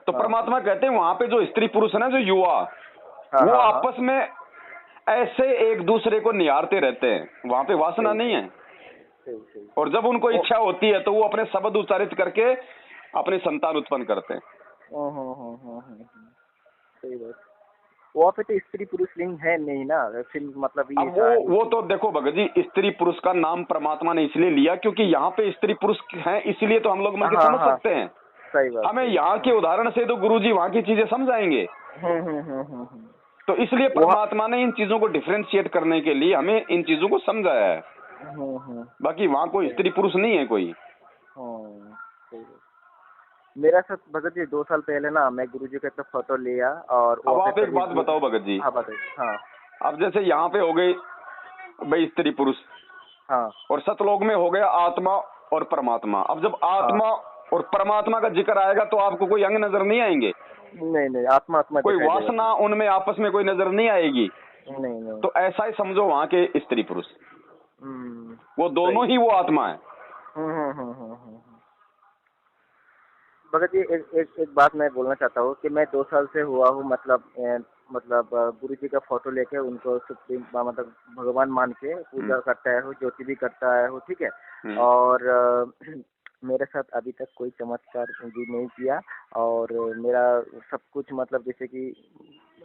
B: तो परमात्मा कहते हैं वहां पे जो स्त्री पुरुष है ना, जो युवा, वो आपस में ऐसे एक दूसरे को निहारते रहते हैं, वहां पे वासना नहीं है। और जब उनको इच्छा होती है तो वो अपने शब्द उच्चारित करके अपने संतान उत्पन्न करते हैं।
A: सही बात। वहाँ पे तो स्त्री पुरुष लिंग है नहीं ना, फिर मतलब ये
B: अब वो तो देखो भगत जी, स्त्री पुरुष का नाम परमात्मा ने इसलिए लिया क्योंकि यहाँ पे स्त्री पुरुष हैं, इसलिए तो हम लोग मिलकर समझ सकते हैं।
A: सही बात।
B: हमें यहाँ के उदाहरण से तो गुरुजी वहाँ की चीजें समझाएंगे। तो इसलिए परमात्मा ने इन चीजों को डिफरेंशिएट करने के लिए हमें इन चीजों को समझाया है। बाकी वहाँ कोई स्त्री पुरुष नहीं है कोई।
A: मेरा साथ भगत जी 2 साल पहले ना, मैं गुरुजी का फोटो लिया। और
B: अब आप एक बात बताओ भगत जी।
A: हाँ बताइए।
B: अब जैसे यहाँ पे हो गई भाई स्त्री पुरुष, और सतलोक में हो गया आत्मा और परमात्मा। अब जब आत्मा और परमात्मा का जिक्र आएगा तो आपको कोई अंग नजर नहीं आएंगे,
A: नहीं नहीं, आत्मा आत्मा
B: कोई
A: दिखाई देगा।
B: वासना उनमें आपस में कोई नजर नहीं आएगी।
A: नहीं नहीं।
B: तो ऐसा ही समझो वहाँ के स्त्री पुरुष, वो दोनों
A: सही।
B: ही वो आत्मा है।
A: भगत जी, एक बात मैं बोलना चाहता हूँ कि मैं 2 साल से हुआ हूँ, मतलब गुरु जी का फोटो लेके उनको सुप्रीम मतलब भगवान मान के पूजा करता है, ज्योति भी करता है, ठीक है। और मेरे साथ अभी तक कोई चमत्कार भी नहीं किया, और मेरा सब कुछ मतलब जैसे कि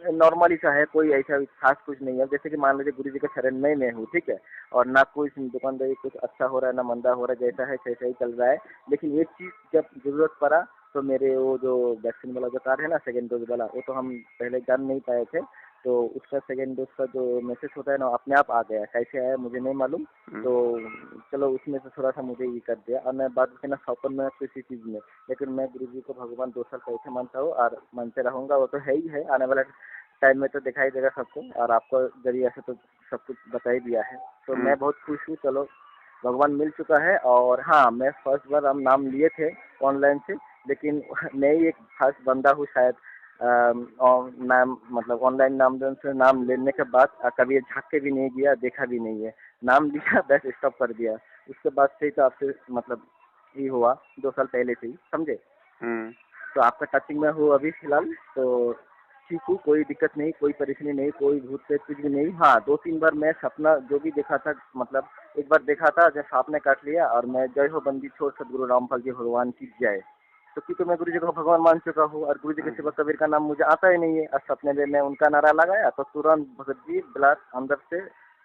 A: नॉर्मली सा है, कोई ऐसा खास कुछ नहीं है। जैसे कि मान लीजिए गुरु जी के शरण में मैं हूँ, ठीक है, और ना कोई दुकानदारी कुछ अच्छा हो रहा है ना मंदा हो रहा है, जैसा है वैसा ही चल रहा है। लेकिन एक चीज़ जब जरूरत पड़ा तो मेरे वो जो वैक्सीन वाला जो कार्ड है ना, सेकेंड डोज वाला, वो तो हम पहले जान नहीं पाए थे, तो उसका सेकेंड डोज का जो मैसेज होता है ना, अपने आप आ गया। कैसे आया मुझे नहीं मालूम, तो चलो उसमें से थोड़ा सा मुझे ये कर दिया। और मैं बात के ना सौपन में किसी चीज़ में, लेकिन मैं गुरु जी को भगवान 2 साल पहले मानता हूँ और मानते रहूँगा। वो तो है ही है, आने वाला टाइम में तो दिखाई देगा सबको, और आपको जरिए से तो सब कुछ बता ही दिया है। तो मैं बहुत खुश हूँ, चलो भगवान मिल चुका है। और हाँ, मैं फर्स्ट बार हम नाम लिए थे ऑनलाइन से, लेकिन मैं ही एक खास बंदा हूँ शायद, नाम मतलब ऑनलाइन नामदान से नाम लेने के बाद कभी झाँक के भी नहीं गया, देखा भी नहीं है, नाम लिया बस स्टॉप कर दिया। उसके बाद से ही तो आपसे मतलब ये हुआ 2 साल पहले से ही, समझे। तो आपका टचिंग में हूँ अभी फिलहाल, तो ठीक हूँ, कोई दिक्कत नहीं, कोई परेशानी नहीं, कोई भूत प्रेत कुछ भी नहीं। हाँ, 2-3 बार मैं सपना जो भी देखा था, मतलब एक बार देखा था जब सांप ने काट लिया, और मैं जय हो बंदी छोड़ सदगुरु रामपाल जी भगवान की जय, तो क्योंकि मैं गुरु जी को भगवान मान चुका हूँ, और गुरु जी के सिवा कबीर का नाम मुझे आता ही नहीं है। और सपने में मैं उनका नारा लगाया तो तुरंत भगत जी ब्लड अंदर से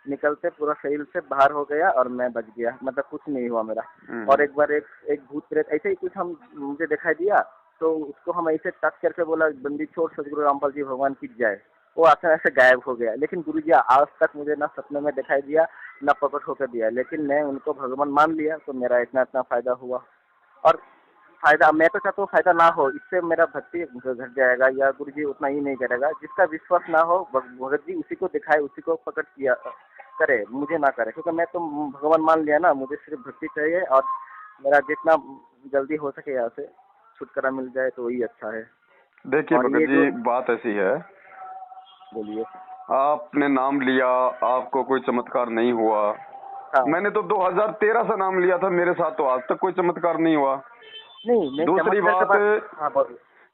A: निकलते पूरा शरीर से बाहर हो गया, और मैं बच गया, मतलब कुछ नहीं हुआ मेरा। और एक बार एक भूत प्रेत ऐसे ही कुछ मुझे दिखाई दिया, तो उसको हम ऐसे टच करके बोला बंदी छोड़ सदगुरु रामपाल जी भगवान की जय, वो आसान ऐसे गायब हो गया। लेकिन गुरु जी आज तक मुझे ना सपने में दिखाई दिया ना प्रकट होकर दिया, लेकिन मैं उनको भगवान मान लिया, तो मेरा इतना इतना फायदा हुआ। और फायदा मैं तो चाहता हूँ फायदा ना हो, इससे मेरा भक्ति घट जाएगा, या गुरु जी उतना ही नहीं करेगा। जिसका विश्वास ना हो भगत जी उसी को दिखाए, उसी को प्रकट किया करे, मुझे ना करे, क्योंकि मैं तो भगवान मान लिया ना। मुझे सिर्फ भक्ति चाहिए, और मेरा जितना जल्दी हो सके यहाँ से छुटकारा मिल जाए तो वही अच्छा है।
B: देखिए भगत जी, बात ऐसी है,
A: बोलिए।
B: आपने नाम लिया, आपको कोई चमत्कार नहीं हुआ।
A: हाँ।
B: मैंने तो 2013 से नाम लिया था, मेरे साथ तो आज तक कोई चमत्कार नहीं हुआ।
A: नहीं,
B: दूसरी बात,
A: हाँ,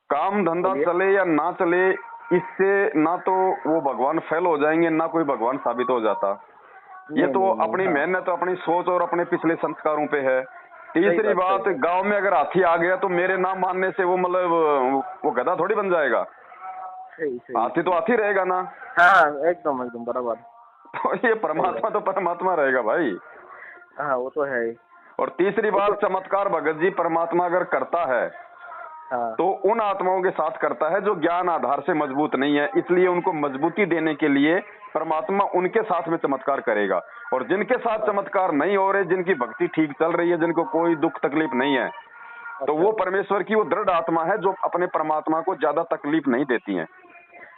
B: काम धंधा चले या ना चले, इससे ना तो वो भगवान फेल हो जाएंगे, ना कोई भगवान साबित हो जाता। ये तो अपनी मेहनत, अपनी सोच और अपने पिछले संस्कारों पे है। तीसरी बात, गांव में अगर हाथी आ गया तो मेरे नाम मानने से वो मतलब वो गधा थोड़ी बन जाएगा।
A: सही।
B: हाथी तो हाथी रहेगा ना।
A: हाँ, एकदम बराबर।
B: तो ये परमात्मा तो परमात्मा रहेगा भाई।
A: हाँ, वो तो है।
B: और तीसरी बात, चमत्कार भगत जी परमात्मा अगर करता है, हाँ, तो उन आत्माओं के साथ करता है जो ज्ञान आधार से मजबूत नहीं है, इसलिए उनको मजबूती देने के लिए परमात्मा उनके साथ में चमत्कार करेगा। और जिनके साथ चमत्कार नहीं हो रहे, जिनकी भक्ति ठीक चल रही है, जिनको कोई दुख तकलीफ नहीं है, तो वो परमेश्वर की वो दृढ़ आत्मा है जो अपने परमात्मा को ज्यादा तकलीफ नहीं देती है।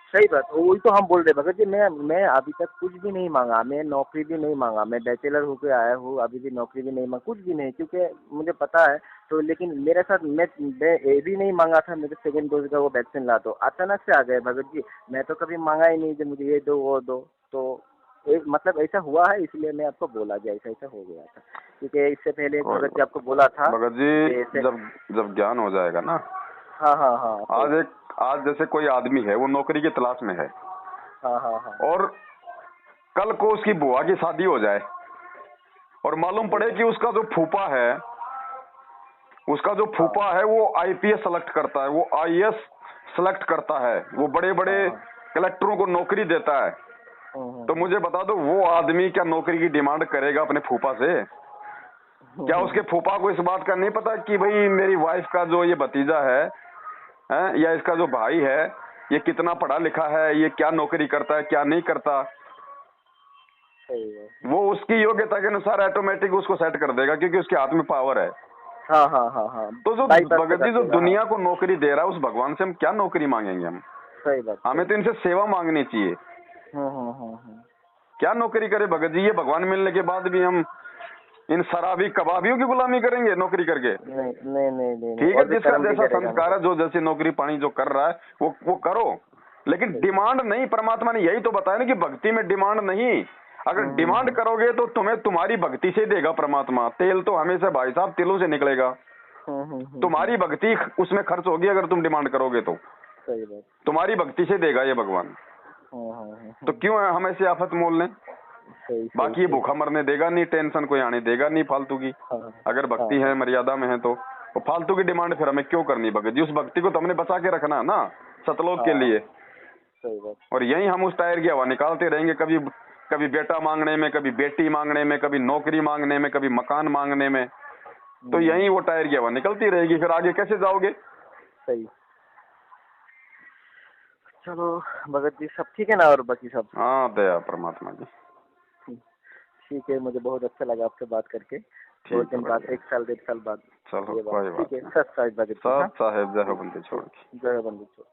A: सही बात, वही तो हम बोल रहे भगत जी। मैं अभी तक कुछ भी नहीं मांगा, मैं नौकरी भी नहीं मांगा, मैं बैचलर होकर आया हूँ, अभी भी नौकरी भी नहीं मांगा, कुछ भी नहीं, क्योंकि मुझे पता है। तो लेकिन मेरे साथ मैं ये भी नहीं मांगा था मेरे सेकेंड डोज का वो वैक्सीन ला दो, अचानक से आ गए भगत जी। मैं तो कभी मांगा ही नहीं कि मुझे ये दो वो दो, तो मतलब ऐसा हुआ है, इसलिए मैं आपको बोला गया ऐसा हो गया था। क्योंकि इससे पहले भगत जी आपको बोला था।
B: भगत जी, जब ज्ञान हो जाएगा ना।
A: हाँ।
B: आज जैसे कोई आदमी है, वो नौकरी की तलाश में है।
A: हाँ।
B: और कल को उसकी बुआ की शादी हो जाए और मालूम पड़े कि उसका जो फूफा है वो आईपीएस सेलेक्ट करता है, वो आईएएस सेलेक्ट करता है, वो बड़े बड़े कलेक्टरों को नौकरी देता है। तो मुझे बता दो, वो आदमी क्या नौकरी की डिमांड करेगा अपने फूफा से? क्या उसके फूफा को इस बात का नहीं पता कि भाई मेरी वाइफ का जो ये भतीजा है, या इसका जो भाई है, ये कितना पढ़ा लिखा है, ये क्या नौकरी करता है, क्या नहीं करता? वो उसकी योग्यता के अनुसार ऑटोमेटिक उसको सेट कर देगा, क्योंकि उसके हाथ में पावर है।
A: हाँ।
B: तो जो भगत जी जो दुनिया को नौकरी दे रहा है, उस भगवान से हम क्या नौकरी मांगेंगे? हम
A: सही बात,
B: हमें तो इनसे सेवा मांगनी चाहिए। क्या नौकरी करे भगत जी? ये भगवान मिलने के बाद भी हम इन शराबी कबाबियों की गुलामी करेंगे नौकरी करके?
A: नहीं नहीं नहीं नहीं
B: ठीक है,
A: और भी
B: जिसका
A: कर्म भी
B: जैसा
A: करेगा
B: संस्कार है, जो जैसी नौकरी पानी जो कर रहा है वो करो, लेकिन डिमांड नहीं। परमात्मा ने यही तो बताया ना कि भक्ति में डिमांड नहीं। अगर डिमांड करोगे तो तुम्हें तुम्हारी भक्ति से देगा परमात्मा। तेल तो हमेशा भाई साहब तिलों से निकलेगा। तुम्हारी भक्ति उसमें खर्च होगी अगर तुम डिमांड करोगे तो।
A: सही बात।
B: तुम्हारी भक्ति से देगा ये भगवान। तो क्यों हम ऐसे आफत मोल लें? बाकी ये भूखा मरने देगा नहीं, टेंशन कोई आने देगा नहीं फालतू की। अगर भक्ति है, मर्यादा में है, तो फालतू की डिमांड फिर हमें क्यों करनी भगत जी? उस भक्ति को तो हमने बचा के रखना है ना सतलोक के लिए।
A: सही बात।
B: और यही हम उस टायर की हवा निकालते रहेंगे, कभी कभी बेटा मांगने में, कभी बेटी मांगने में, कभी नौकरी मांगने में, कभी मकान मांगने में। तो यही वो टायर की हवा निकलती रहेगी, फिर आगे कैसे जाओगे?
A: सही। चलो भगत जी, सब ठीक है ना? और बाकी सब?
B: हाँ, दया परमात्मा जी।
A: ठीक है, मुझे बहुत अच्छा लगा आपसे बात करके। 2 दिन बाद, 1 साल 1.5 साल बाद।
B: चलो कोई बात नहीं।
A: ठीक है, सत साहिब भगत जी।
B: सब साहेब जय हो बंदे छोड़ के।
A: जय हो बंदे छोड़।